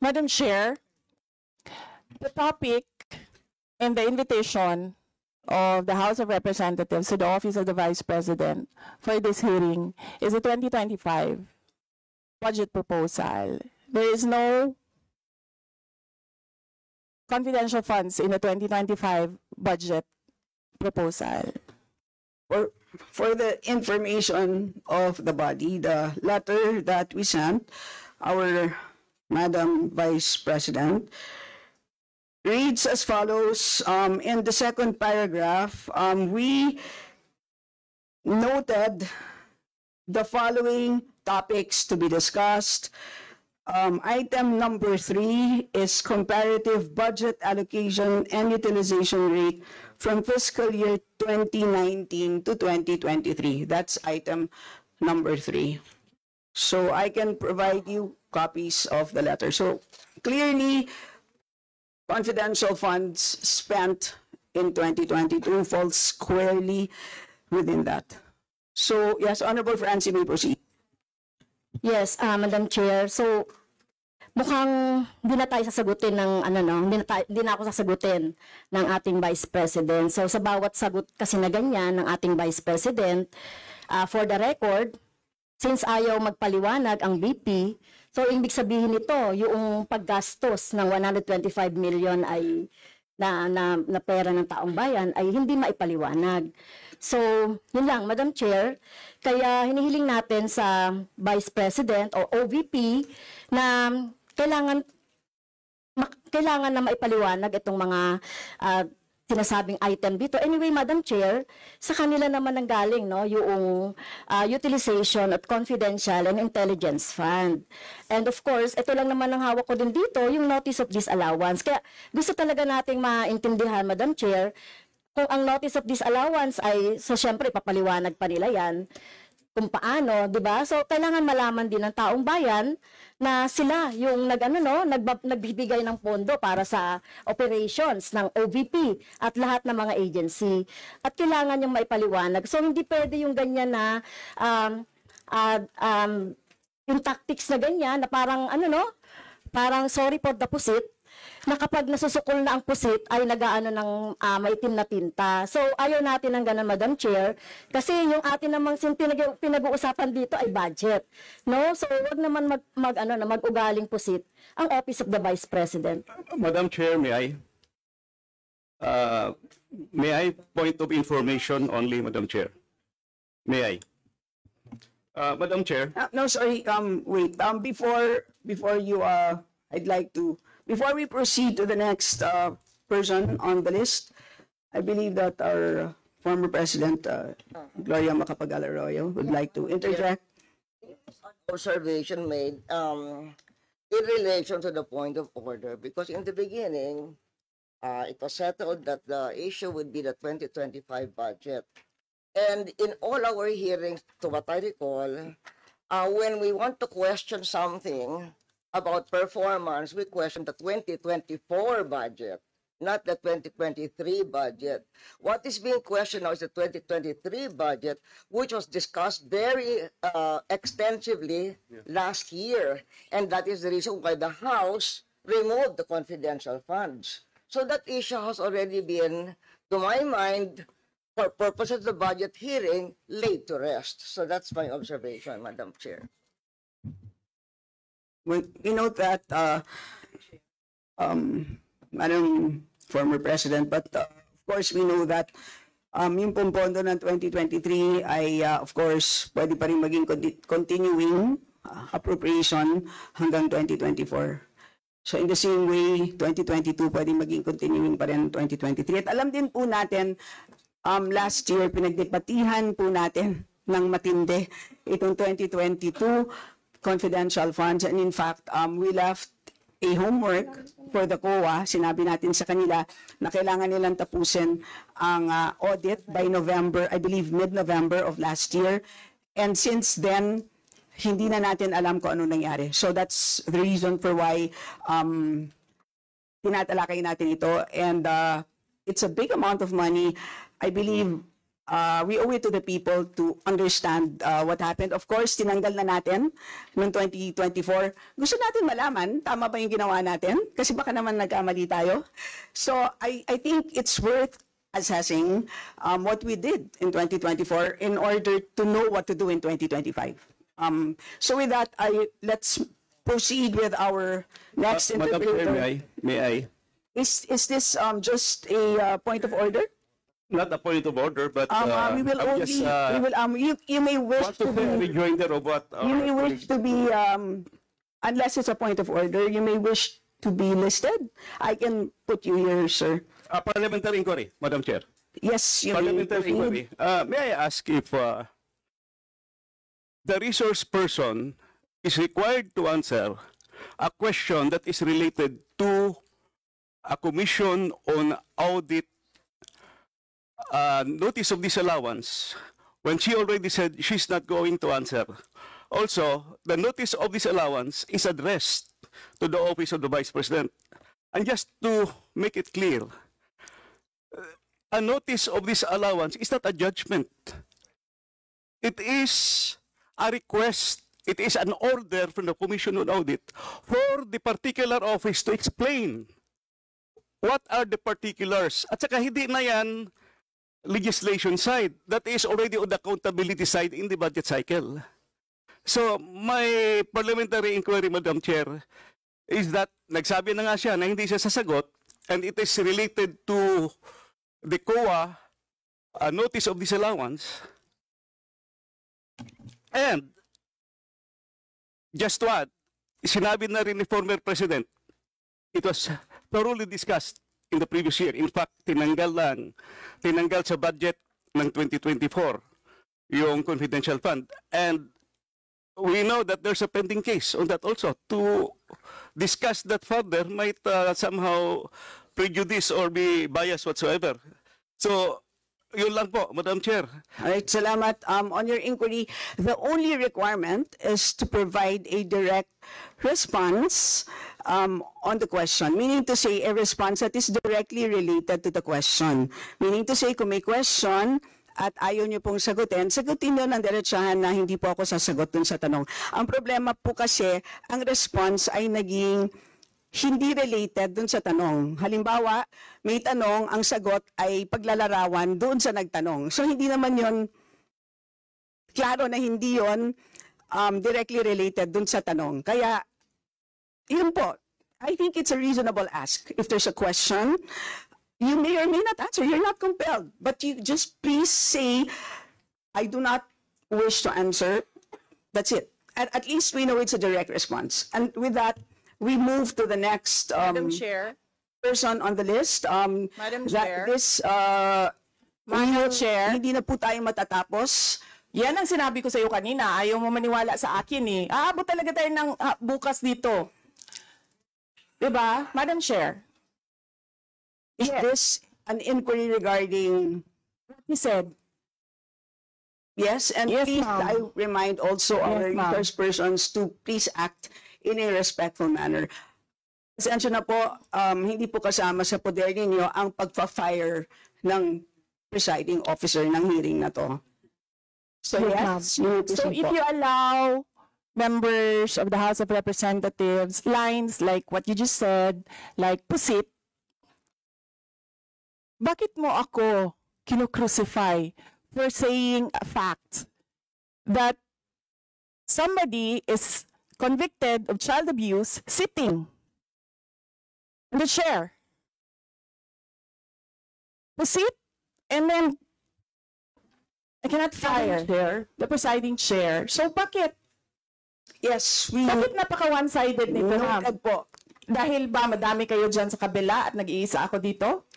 Madam Chair, the topic and the invitation of the House of Representatives to the Office of the Vice President for this hearing is the 2025 budget proposal. There is no confidential funds in the 2025 budget proposal. For the information of the body, the letter that we sent our Madam Vice President reads as follows. In the second paragraph, we noted the following topics to be discussed. Item number 3 is comparative budget allocation and utilization rate from fiscal year 2019 to 2023. That's item number 3. So I can provide you copies of the letter. So clearly, confidential funds spent in 2022 falls squarely within that. So yes, Honorable Francie, may proceed. Yes, Madam Chair. So, mukhang hindi na tayo sasagutin ng hindi na ako sasagutin ng ating Vice President. So, sa bawat sagot kasi na ganyan ng ating Vice President, for the record, since ayaw magpaliwanag ang VP, so ibig sabihin nito, yung paggastos ng 125 million ay na pera ng taong bayan ay hindi maipaliwanag. So, yun lang, Madam Chair. Kaya hinihiling natin sa Vice President o OVP na kailangan na maipaliwanag itong mga sinasabing item dito. Anyway, Madam Chair, sa kanila naman ang galing, no, yung utilization at confidential and intelligence fund. And of course, ito lang naman ang hawak ko din dito, yung notice of disallowance. Kaya gusto talaga nating maintindihan, Madam Chair, kung ang notice of disallowance ay, so syempre, papaliwanag pa nila yan, kung paano, di ba? So, kailangan malaman din ng taong bayan na sila yung nagbibigay ng pondo para sa operations ng OVP at lahat ng mga agency. At kailangan yung maipaliwanag. So, hindi pwede yung ganyan na yung tactics na ganyan na parang parang sorry for the pusit, na kapag nasusukol na ang pusit ay nagaano ng maitim na tinta. So, ayaw natin ng ganun, Madam Chair, kasi yung atin namang pinag-uusapan dito ay budget. No? So, wag naman mag-ugaling pusit ang Office of the Vice President. Madam Chair, may I point of information only, Madam Chair? May I? Madam Chair. No, sorry. Wait. Before you, I'd like to. Before we proceed to the next person on the list, I believe that our former President, Gloria Macapagal-Arroyo, would like to interject. Observation made in relation to the point of order, because in the beginning, it was settled that the issue would be the 2025 budget. And in all our hearings, to what I recall, when we want to question something about performance, we question the 2024 budget, not the 2023 budget. What is being questioned now is the 2023 budget, which was discussed very extensively last year. And that is the reason why the House removed the confidential funds. So that issue has already been, to my mind, for purposes of the budget hearing, laid to rest. So that's my observation, Madam Chair. We note that, Madam former President, but of course we know that yung pong pondo ng 2023 ay of course pwede pa rin maging continuing appropriation hanggang 2024. So in the same way, 2022 pwede maging continuing pa rin 2023. At alam din po natin, last year pinagdebatihan po natin ng matindi itong 2022 confidential funds, and in fact, we left a homework for the COA. Sinabi natin sa kanila na kailangan nilang tapusin ang audit by November, I believe mid-November of last year. And since then, hindi na natin alam kung ano nangyari. So that's the reason for why tinatalakay natin ito. And it's a big amount of money. I believe we owe it to the people to understand what happened. Of course, tinanggal na natin noong 2024. Gusto natin malaman, tama ba yung ginawa natin? Kasi baka naman nagkamali tayo. So I think it's worth assessing what we did in 2024 in order to know what to do in 2025. So with that, let's proceed with our next Madam Chair, interpreter. may I? Is this just a point of order? Not a point of order, but We will I'm only, just you may wish want to to say a be, rejoinder of what our you may wish to be, unless it's a point of order, you may wish to be listed. I can put you here, sir. parliamentary inquiry, Madam Chair. Yes, you may Parliamentary inquiry. proceed. May I ask if the resource person is required to answer a question that is related to a commission on audit notice of disallowance when she already said she's not going to answer. Also, the notice of disallowance is addressed to the office of the Vice President. And just to make it clear, a notice of disallowance is not a judgment. It is a request. It is an order from the Commission on Audit for the particular office to explain what are the particulars. At saka hindi na yan legislation side. That is already on the accountability side in the budget cycle. So, my parliamentary inquiry, Madam Chair, is that nagsabi na nga siya na hindi siya sasagot and it is related to the COA notice of disallowance. And, just to add, sinabi na rin ni former President, it was thoroughly discussed in the previous year. In fact, tinanggal sa budget ng 2024 yung confidential fund. And we know that there's a pending case on that also. To discuss that further might somehow prejudice or be biased whatsoever. So, yun lang po, Madam Chair. All right, salamat. On your inquiry, the only requirement is to provide a direct response on the question. Meaning to say, a response that is directly related to the question. Meaning to say, kung may question at ayaw niyo pong sagutin niyo ng diretsahan na hindi po ako sasagot dun sa tanong. Ang problema po kasi, ang response ay naging hindi related dun sa tanong. Halimbawa, may tanong, ang sagot ay paglalarawan doon sa nagtanong. So hindi naman yon klaro na hindi yon directly related dun sa tanong. Kaya, yun po, I think it's a reasonable ask. If there's a question, you may or may not answer. You're not compelled. But you just please say, I do not wish to answer. That's it. At least we know it's a direct response. And with that, we move to the next Madam Chair, person on the list. Madam Chair. Madam Chair. Hindi na po tayo matatapos. Yan ang sinabi ko sa iyo kanina. Ayaw mo maniwala sa akin eh. Aabot talaga tayo ng bukas dito. Diba? Madam Chair. Is this an inquiry regarding? He said, Yes, and Yes, please, ma'am. I remind also our Yes, ma'am. resource persons to please act in a respectful manner. Pasensya na po, hindi po kasama sa poder ninyo ang pagpa-fire ng presiding officer ng hearing na to. So yes, you may so proceed if po. you allow members of the House of Representatives lines like what you just said, like pusit, bakit mo ako kinukrucify for saying a fact that somebody is convicted of child abuse sitting in the chair? Pusit, and then I cannot fire the presiding chair. So bakit? Yes, we Bakit napaka one-sided nito, ma'am? noted po. Dahil ba madami kayo dyan sa kabila at nag-iisa ako dito?